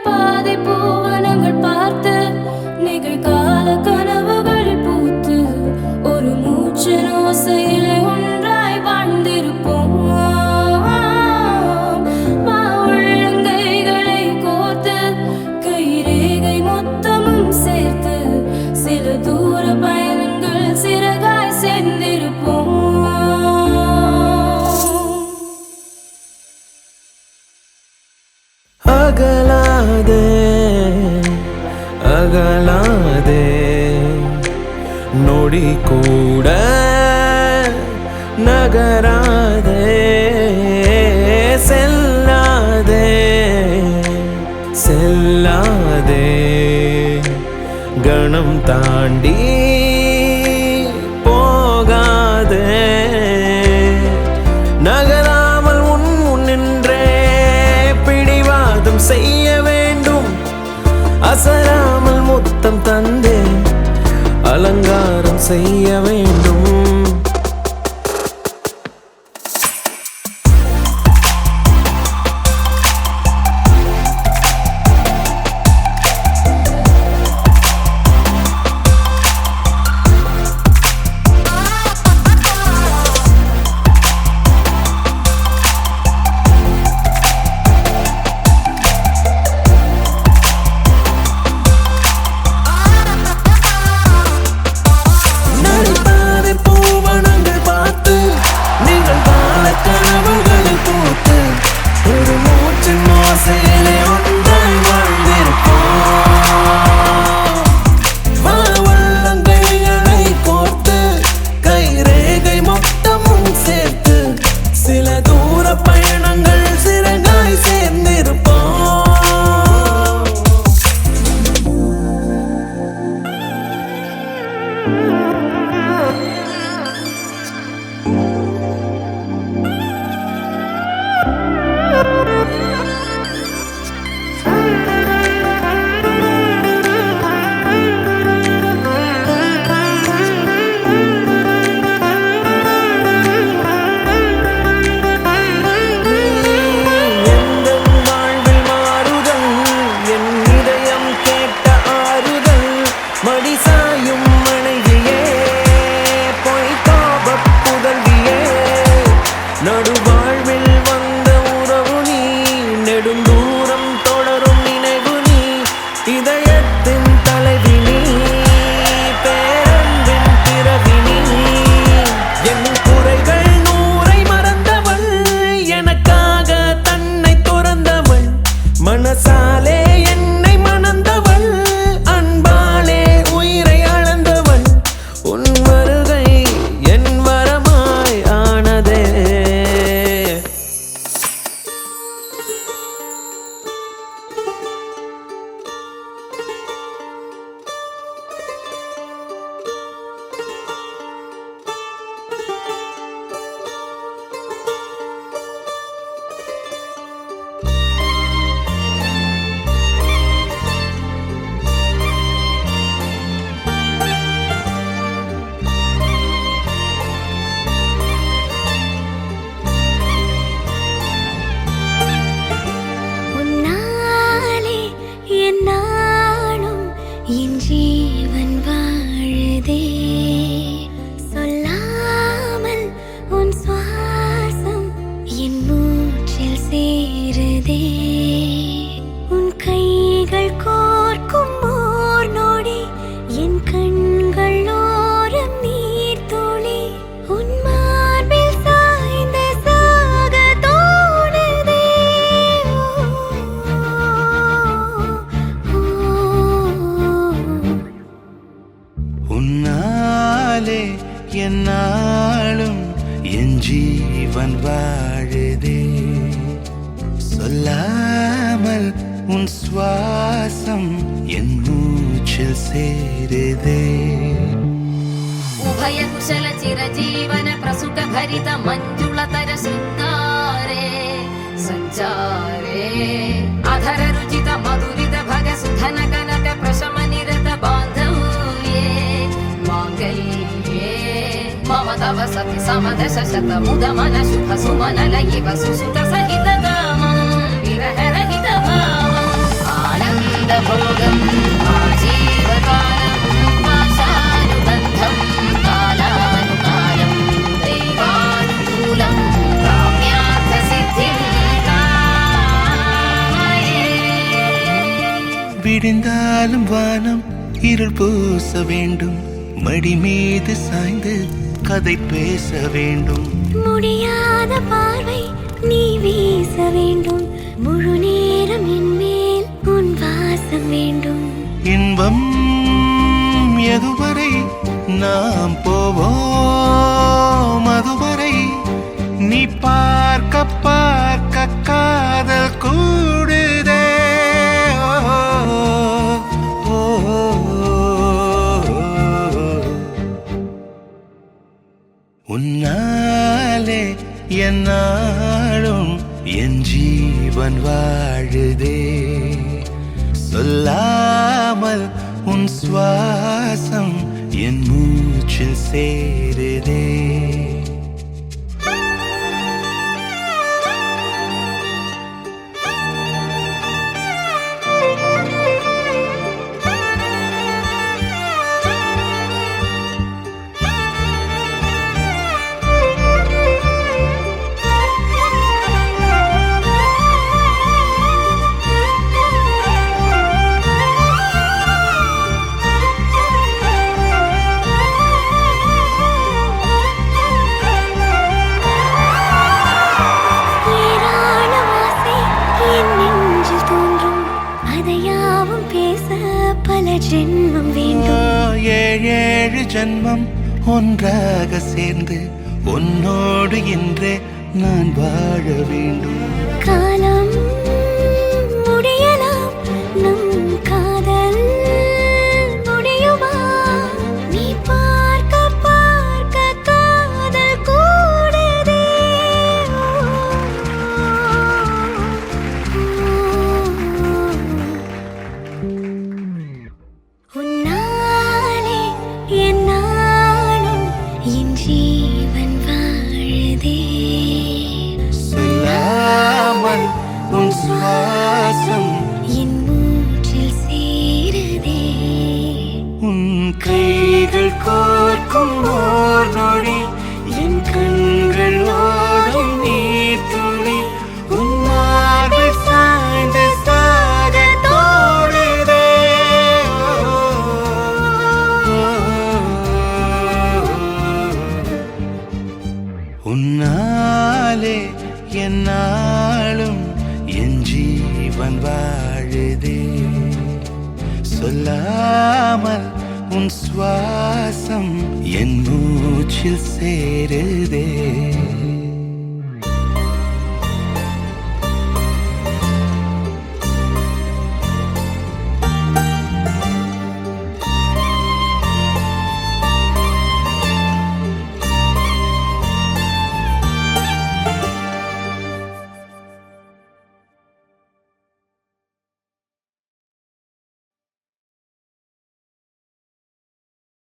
நடைபாதை பூவனங்கள் பார்த்து நிகழ்கால கனவுகளில் பூத்து ஒரு மூச்சின் ஓசையிலே ஒன்றாய் வாழ்ந்திருப்போம். உள்ளங்கைகளை கோர்த்து கைரேகை மொத்தமும் சேர்த்து சில தூர பயணங்கள் சிறகாய் சேர்ந்திருப்போம். அகலாதே அகலாதே நொடி கூட நகராதே செல்லாதே செல்லாதே கணம் தாண்டி போகாதே நகராமல் உன் முன்னின்றே பிடிவாதம் செய்ய வேண்டும். அசராமல் முத்தம் தந்தே அலங்காரம் செய்ய வேண்டும். நடுவாழ்வில் வந்த உறவு நீ, நெடுந்தூரம் தொடரும் நினைவு நீ, இதயத்தின் தலைவி நீ, பேரன்பின் பிறவி நீ. என் குறைகள் 100 மறந்தவள், எனக்காக தன்னை துறந்தவள், மனசாலே என்னை மணந்தவள், அன்பாலே உயிரை அளந்தவள். உன் வருகை என் வரமாய் ஆனதே. என் ஜீவன் வாழுதே, சொல்லாமல் உன் சுவாசம் என் மூச்சில் சேருதே. உன் கைகள் கோர்க்கும் ஓர் நொடி, என் கண்கள் ஓரம் நீர் துளி, உன் மார்பில் சாய்ந்த சாக தோணுதே. உன்னாலே என்னாலும் என் ஜீவன் வாழுதே, சொல்லாமல் உன் சுவாசம் என் மூச்சில் சேருதே. उभय कुशल चिरजीवन प्रसुख भरित मंजुलतर शृंगारे संचारे अधर रुचित मधुरित भग सुधन कनक प्रशम निरत बांधव्ये मांगल्ये मम तव सति समदश शत मुद मन शुभ सुमन लयिव सुसुत सहित गामं विरह रहित भावं விடிந்தாலும் வானம் இருள் பூச வேண்டும், மடி மீது சாய்ந்து கதை பேச வேண்டும். முடியாத பார்வை நீ வீச வேண்டும், முழு நேரம் என் மேல் உன் வாசம் வேண்டும். இன்பம் எதுவரை நாம் போவோம், அதுவரை நீ பார்க்க பார்க்க காதல் கூடுதே. ஓ, உன்னாலே என்னாலும் என் ஜீவன் வாழுதே. சொல்லாமல் உன் சுவாசம் என் மூச்சில் சேருதே. பல ஜென்மம் வேண்டும், ஏழேழு ஜென்மம் ஒன்றாக சேர்ந்து உன்னோடு இன்றே நான் வாழ வேண்டும். காலம் முடியலாம், நம் காதல் முடியுமா? நீ பார்க்க பார்க்க காதல் கூடுதே. உன்னாலே என்னாலும் என் ஜீவன் வாழுதே. சொல்லாமல் உன் சுவாசம் என் மூச்சில் சேருதே. உன் கைகள் கோர்க்கும் ஓர் நொடி என் கண்கள் ஓடும் நீர் துளி உன் மார்பில் சாய்ந்து சாக தோடுதே. உன்னாலே என்னாலும் என் ஜீவன் வாழுதே. சொல்லாமல் உன் சுவாசம் என் மூச்சில் சேருதே.